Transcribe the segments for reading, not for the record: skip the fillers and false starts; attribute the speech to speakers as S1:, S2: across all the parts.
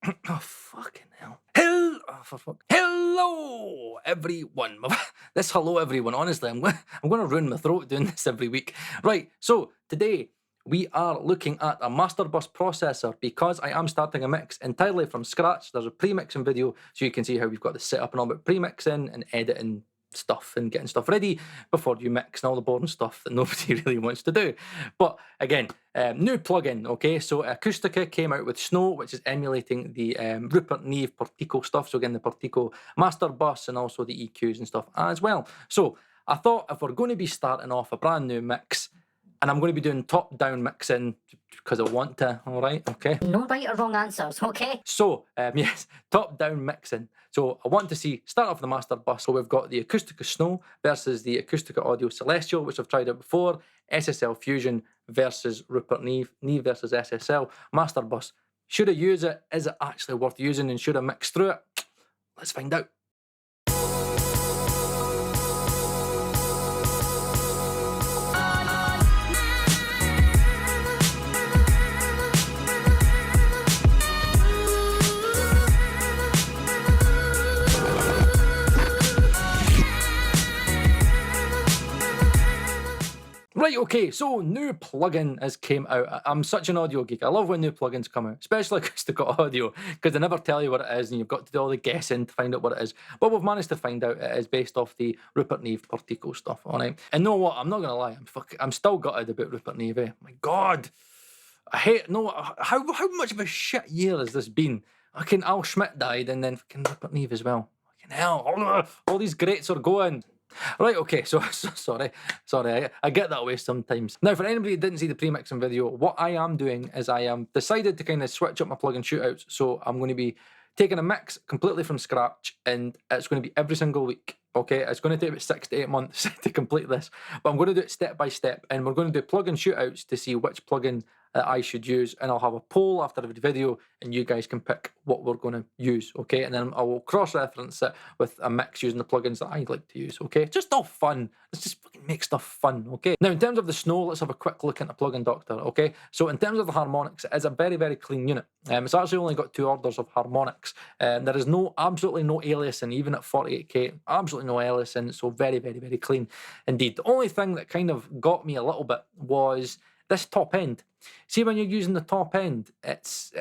S1: Oh, fucking hell. Hello, everyone. This hello, everyone. Honestly, I'm going to ruin my throat doing this every week. Right, so today we are looking at a masterbus processor because I am starting a mix entirely from scratch. There's a pre-mixing video so you can see how we've got the setup and all about pre-mixing and editing stuff and getting stuff ready before you mix and all the boring stuff that nobody really wants to do. But again, new plugin, okay? So ACUSTICA came out with Snow, which is emulating the Rupert NEVE Portico stuff. So again, the Portico master bus and also the EQs and stuff as well. So I thought if we're going to be starting off a brand new mix, and I'm going to be doing top-down mixing because I want to, all right, okay?
S2: No right or wrong answers, okay?
S1: So, yes, top-down mixing. So I want to see, start off the master bus. So we've got the ACUSTICA Snow versus the ACUSTICA Audio Celestial, which I've tried out before. SSL Fusion versus Rupert NEVE. NEVE versus SSL. Master bus. Should I use it? Is it actually worth using? And should I mix through it? Let's find out. Right, okay, so new plugin has came out. I'm such an audio geek. I love when new plugins come out, especially Acoustical Audio, because they never tell you what it is and you've got to do all the guessing to find out what it is. But we've managed to find out it is based off the Rupert NEVE Portico stuff, all right? And know what? I'm not going to lie. I'm still gutted about Rupert NEVE. Eh? My God. I hate, no, how much of a shit year has this been? Fucking Al Schmidt died and then fucking Rupert NEVE as well. Fucking hell, all these greats are going. Right, okay, so sorry, I get that way sometimes. Now, for anybody who didn't see the pre-mixing video, what I am doing is I am decided to kind of switch up my plugin shootouts, so I'm going to be taking a mix completely from scratch, and it's going to be every single week, okay? It's going to take about 6 to 8 months to complete this, but I'm going to do it step by step, and we're going to do plugin shootouts to see which plugin that I should use, and I'll have a poll after every video and you guys can pick what we're going to use, okay? And then I will cross-reference it with a mix using the plugins that I like to use, okay? Just all fun. Let's just fucking make stuff fun, okay? Now, in terms of the Snow, let's have a quick look into plugindoctor, okay? So in terms of the harmonics, it is a very, very clean unit. It's actually only got 2 orders of harmonics. There is absolutely no aliasing, even at 48K, absolutely no aliasing, so very, very, very clean indeed. The only thing that kind of got me a little bit was this top end. See, when you're using the top end, it's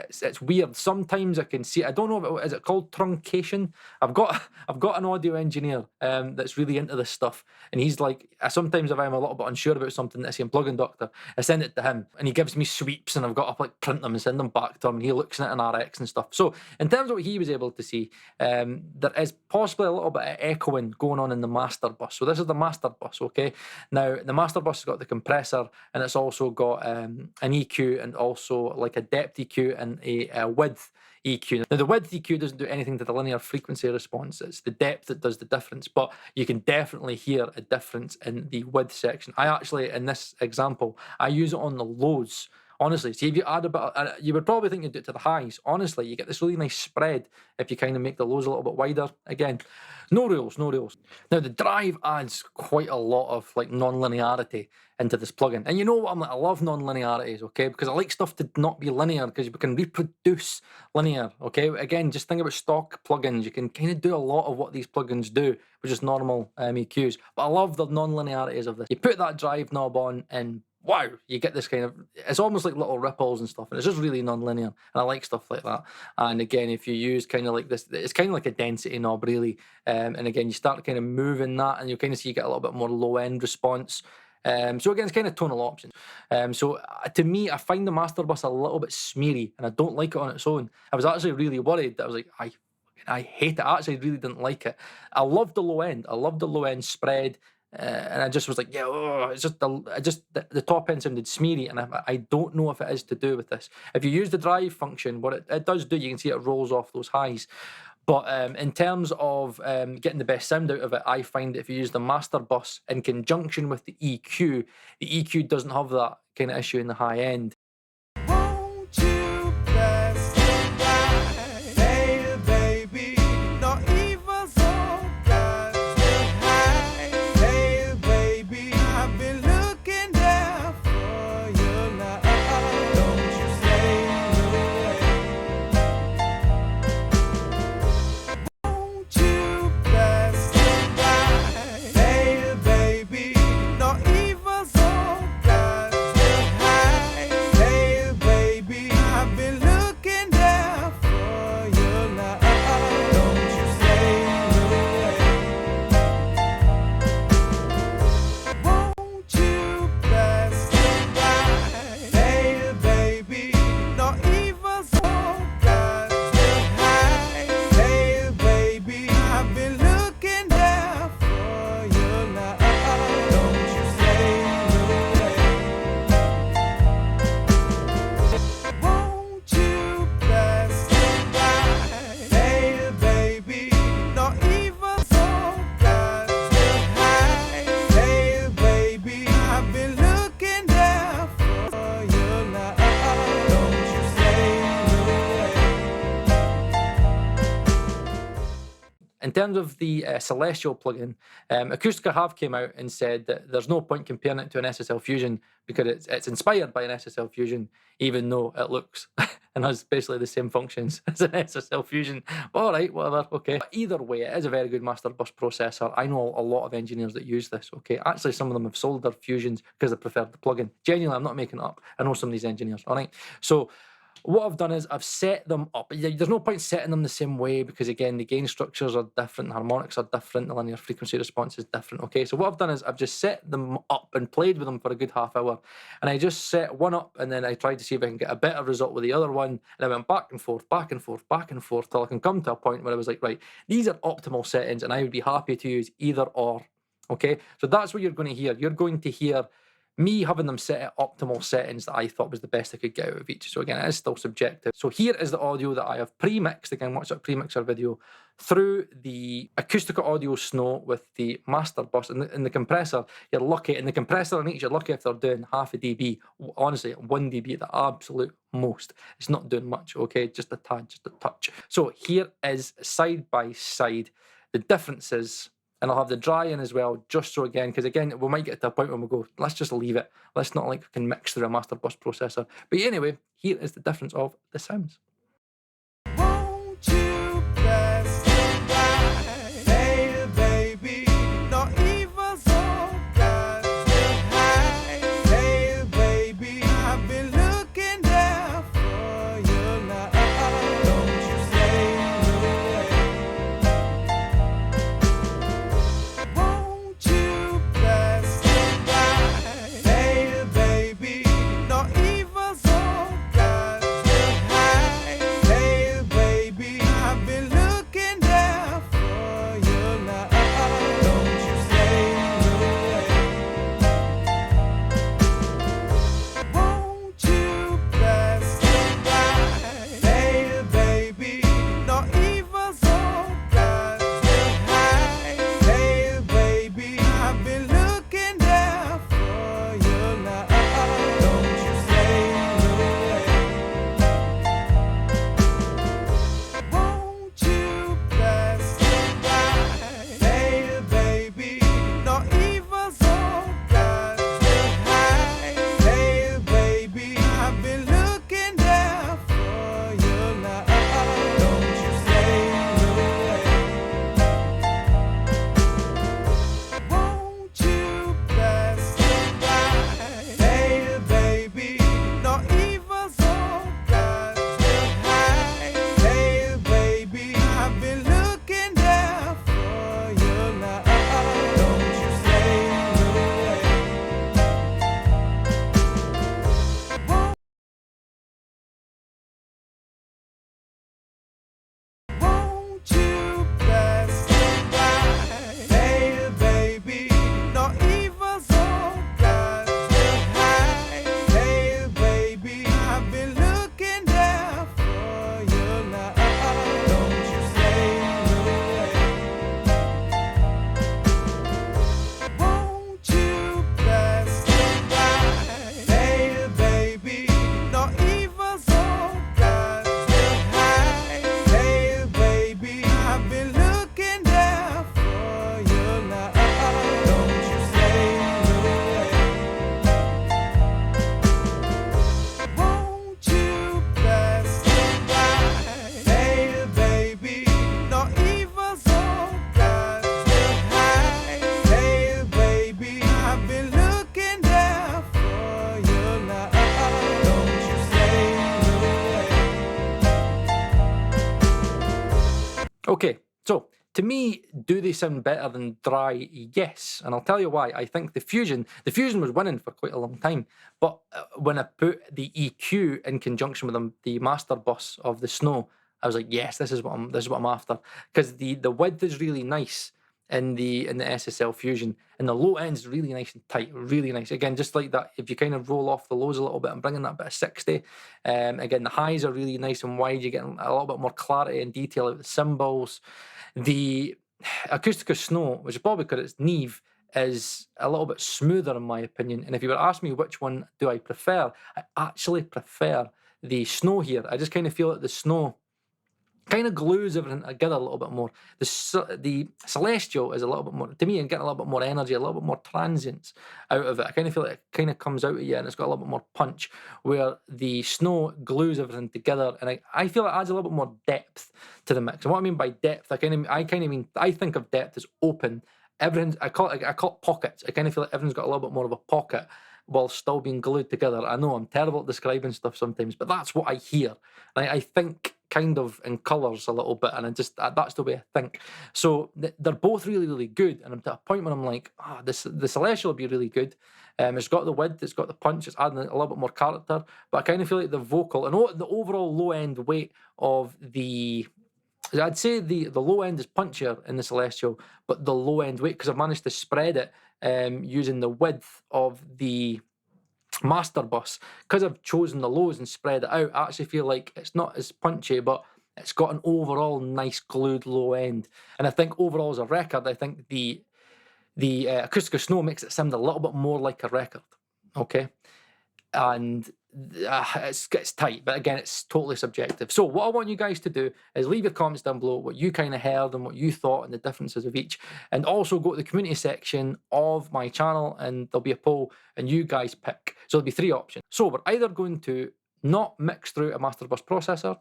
S1: weird. Sometimes I can see, I don't know if is it called truncation. I've got an audio engineer that's really into this stuff, and he's like, sometimes if I'm a little bit unsure about something that I see in plugindoctor, I send it to him and he gives me sweeps, and I've got to like print them and send them back to him, and he looks at it in RX and stuff. So in terms of what he was able to see, there is possibly a little bit of echoing going on in the master bus. So this is the master bus, okay? Now the master bus has got the compressor, and it's also got an EQ and also like a depth EQ and a width EQ. Now the width EQ doesn't do anything to the linear frequency response. It's the depth that does the difference, but you can definitely hear a difference in the width section. I actually, in this example, I use it on the lows. Honestly, see if you add a bit, you would probably think you'd do it to the highs. Honestly, you get this really nice spread if you kind of make the lows a little bit wider. Again, no rules, no rules. Now the drive adds quite a lot of like non-linearity into this plugin. And you know what, I love non-linearities, okay? Because I like stuff to not be linear, because you can reproduce linear, okay? Again, just think about stock plugins. You can kind of do a lot of what these plugins do with just normal EQs. But I love the non-linearities of this. You put that drive knob on and wow, you get this kind of, it's almost like little ripples and stuff, and it's just really non-linear, and I like stuff like that. And again, if you use kind of like this, it's kind of like a density knob really, and again, you start kind of moving that, and you kind of see you get a little bit more low-end response. So again, it's kind of tonal options. So to me, I find the master bus a little bit smeary, and I don't like it on its own. I was actually really worried that I was like, I hate it. I actually really didn't like it. I love the low end. I love the low end spread. And I just was like, yeah, it's just the top end sounded smeary, and I don't know if it is to do with this. If you use the drive function, what it does do, you can see it rolls off those highs. But in terms of getting the best sound out of it, I find that if you use the master bus in conjunction with the EQ doesn't have that kind of issue in the high end. in terms of the Celestial plugin, Acoustica have came out and said that there's no point comparing it to an SSL Fusion because it's inspired by an SSL Fusion, even though it looks and has basically the same functions as an SSL Fusion. All right, whatever, okay. But either way, it is a very good masterbus processor. I know a lot of engineers that use this, okay. Actually, some of them have sold their Fusions because they preferred the plugin. Genuinely, I'm not making it up. I know some of these engineers, all right. So what I've done is I've set them up. There's no point setting them the same way because, again, the gain structures are different, the harmonics are different, the linear frequency response is different, okay? So what I've done is I've just set them up and played with them for a good half hour. And I just set one up and then I tried to see if I can get a better result with the other one. And I went back and forth, back and forth, back and forth till I can come to a point where I was like, right, these are optimal settings and I would be happy to use either or, okay? So that's what you're going to hear. You're going to hear me having them set at optimal settings that I thought was the best I could get out of each. So again, it is still subjective. So here is the audio that I have pre-mixed. Again, watch that pre-mixer video through the Acoustica Audio Snow with the masterbus and the compressor. You're lucky, and the compressor on each, you're lucky if they're doing half a dB. Honestly, 1 dB at the absolute most. It's not doing much, okay? Just a tad, just a touch. So here is side by side the differences. And I'll have the dry in as well, just so again, because again, we might get to a point when we go, let's just leave it. Let's not like we can mix through a masterbus processor. But anyway, here is the difference of the sounds.
S3: Won't you pass me by? Hey, baby, no evil soul got to hide. Hey, baby, I've been looking there for you now. Don't you stay away. Won't you pass me by? Hey, baby, no evil soul got to hide. Hey, baby, I've been looking there for you now. Don't you stay away. Won't you pass me by? Hey, baby, no evil soul got to hide. Hey, baby, I've been looking there for you now. Don't you stay away. Won't you pass me by? Hey, baby, no evil soul got to hide. Hey, baby, I've been looking there for you now. Don't you stay away. Won't you pass me by? Hey, baby, no evil soul got to hide. Hey, baby, I've been looking there for you now. Don't you stay away. Won't you pass me by? Hey, baby, no evil soul got to hide. Hey, baby, I've been looking there for you now. Don't you stay away. Won't you pass me by? Hey, baby, no evil soul got to hide. Hey, baby, I've been looking there for you now. Don't you stay away. Won't you pass me by? Hey, baby, no evil soul got to hide. Hey, baby, I've been looking there for you now. Don't you stay away.
S1: Okay, so to me, do they sound better than dry? Yes, and I'll tell you why. I think the Fusion was winning for quite a long time, but when I put the EQ in conjunction with the masterbus of the Snow, I was like, yes, this is what I'm after, because the width is really nice in the SSL Fusion, and the low end's really nice and tight, really nice. Again, just like that, if you kind of roll off the lows a little bit and bring in that bit of 60. Again, the highs are really nice and wide. You get a little bit more clarity and detail out the cymbals. The Acoustica Snow, which is probably because it's Neve, is a little bit smoother in my opinion. And if you were to ask me which one do I prefer, I actually prefer the Snow here. I just kind of feel that the Snow kind of glues everything together a little bit more. The Celestial is a little bit more, to me, and getting a little bit more energy, a little bit more transience out of it. I kind of feel like it kind of comes out of you and it's got a little bit more punch, where the Snow glues everything together, and I feel it adds a little bit more depth to the mix. And what I mean by depth, I think of depth as open. Everything, I call it pockets. I kind of feel like everything's got a little bit more of a pocket while still being glued together. I know I'm terrible at describing stuff sometimes, but that's what I hear. I think kind of in colours a little bit, and that's the way I think. So they're both really, really good, and I'm to a point where I'm like, the Celestial will be really good. It's got the width, it's got the punch, it's adding a little bit more character, but I kind of feel like the vocal and the overall low end weight of I'd say the low end is punchier in the Celestial, but the low end weight, because I've managed to spread it using the width of the masterbus, because I've chosen the lows and spread it out, I actually feel like it's not as punchy, but it's got an overall nice glued low end. And I think overall as a record, I think the Acoustica Snow makes it sound a little bit more like a record, okay? And it's tight, but again, it's totally subjective. So what I want you guys to do is leave your comments down below, what you kind of heard and what you thought and the differences of each, and also go to the community section of my channel and there'll be a poll and you guys pick. So there'll be 3 options. So we're either going to not mix through a masterbus processor,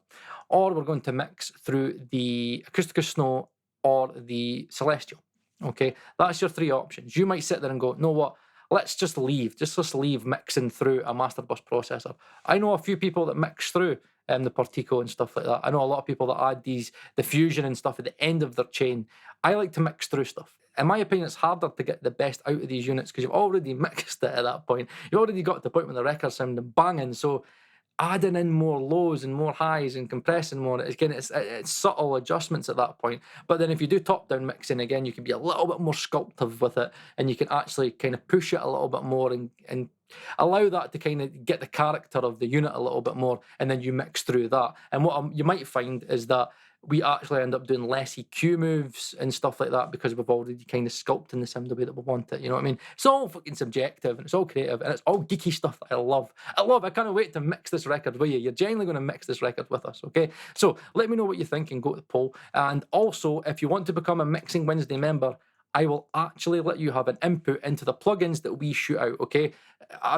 S1: or we're going to mix through the Acoustica Snow or the Celestial. Okay, that's your 3 options. You might sit there and go, know what, let's just leave mixing through a masterbus processor. I know a few people that mix through the Portico and stuff like that. I know a lot of people that add the fusion and stuff at the end of their chain. I like to mix through stuff. In my opinion, it's harder to get the best out of these units because you've already mixed it at that point. You've already got to the point where the record's sounding banging. So adding in more lows and more highs and compressing more, again, it's subtle adjustments at that point. But then if you do top-down mixing, again, you can be a little bit more sculptive with it, and you can actually kind of push it a little bit more and allow that to kind of get the character of the unit a little bit more, and then you mix through that. And what you might find is that we actually end up doing less EQ moves and stuff like that because we've already kind of sculpted the sound the way that we want it. You know what I mean? It's all fucking subjective and it's all creative and it's all geeky stuff that I love. I can't wait to mix this record with you. You're genuinely going to mix this record with us, okay? So let me know what you think and go to the poll. And also, if you want to become a Mixing Wednesday member, I will actually let you have an input into the plugins that we shoot out, okay?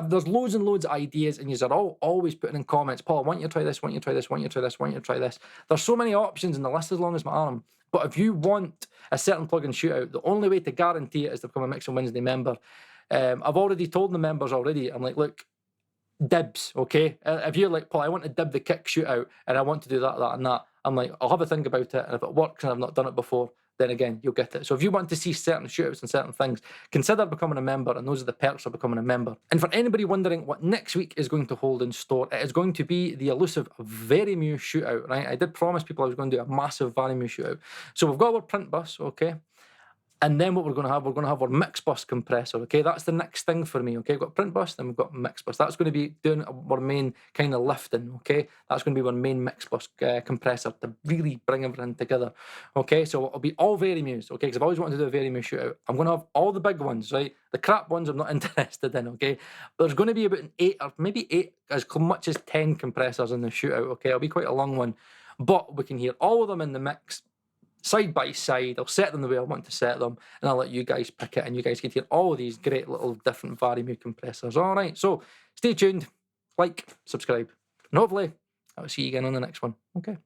S1: There's loads and loads of ideas, and you're all always putting in comments, Paul, I want you to try this, want you to try this, want you to try this, want you to try this. There's so many options, and the list as long as my arm. But if you want a certain plugin shootout, the only way to guarantee it is to become a Mixing Wednesday member. I've already told the members already, I'm like, look, dibs, okay? If you're like, Paul, I want to dib the kick shootout, and I want to do that, that, and that, I'm like, I'll have a think about it, and if it works and I've not done it before, then again, you'll get it. So if you want to see certain shootouts and certain things, consider becoming a member, and those are the perks of becoming a member. And for anybody wondering what next week is going to hold in store, it is going to be the elusive Varimu shootout, right? I did promise people I was going to do a massive Varimu shootout. So we've got our print bus, okay? And then what we're going to have our mix bus compressor, okay? That's the next thing for me, okay? We've got print bus, then we've got mix bus. That's going to be doing our main kind of lifting, okay? That's going to be our main mix bus compressor to really bring everything together, okay? So it'll be all Varimus, okay? Because I've always wanted to do a Varimu shootout. I'm going to have all the big ones, right? The crap ones I'm not interested in, okay? But there's going to be about 8 or maybe 8, as much as 10 compressors in the shootout, okay? It'll be quite a long one. But we can hear all of them in the mix, side by side. I'll set them the way I want to set them, and I'll let you guys pick it, and you guys can hear all of these great little different Varimu compressors. All right, so stay tuned, like, subscribe, and hopefully I'll see you again on the next one. Okay.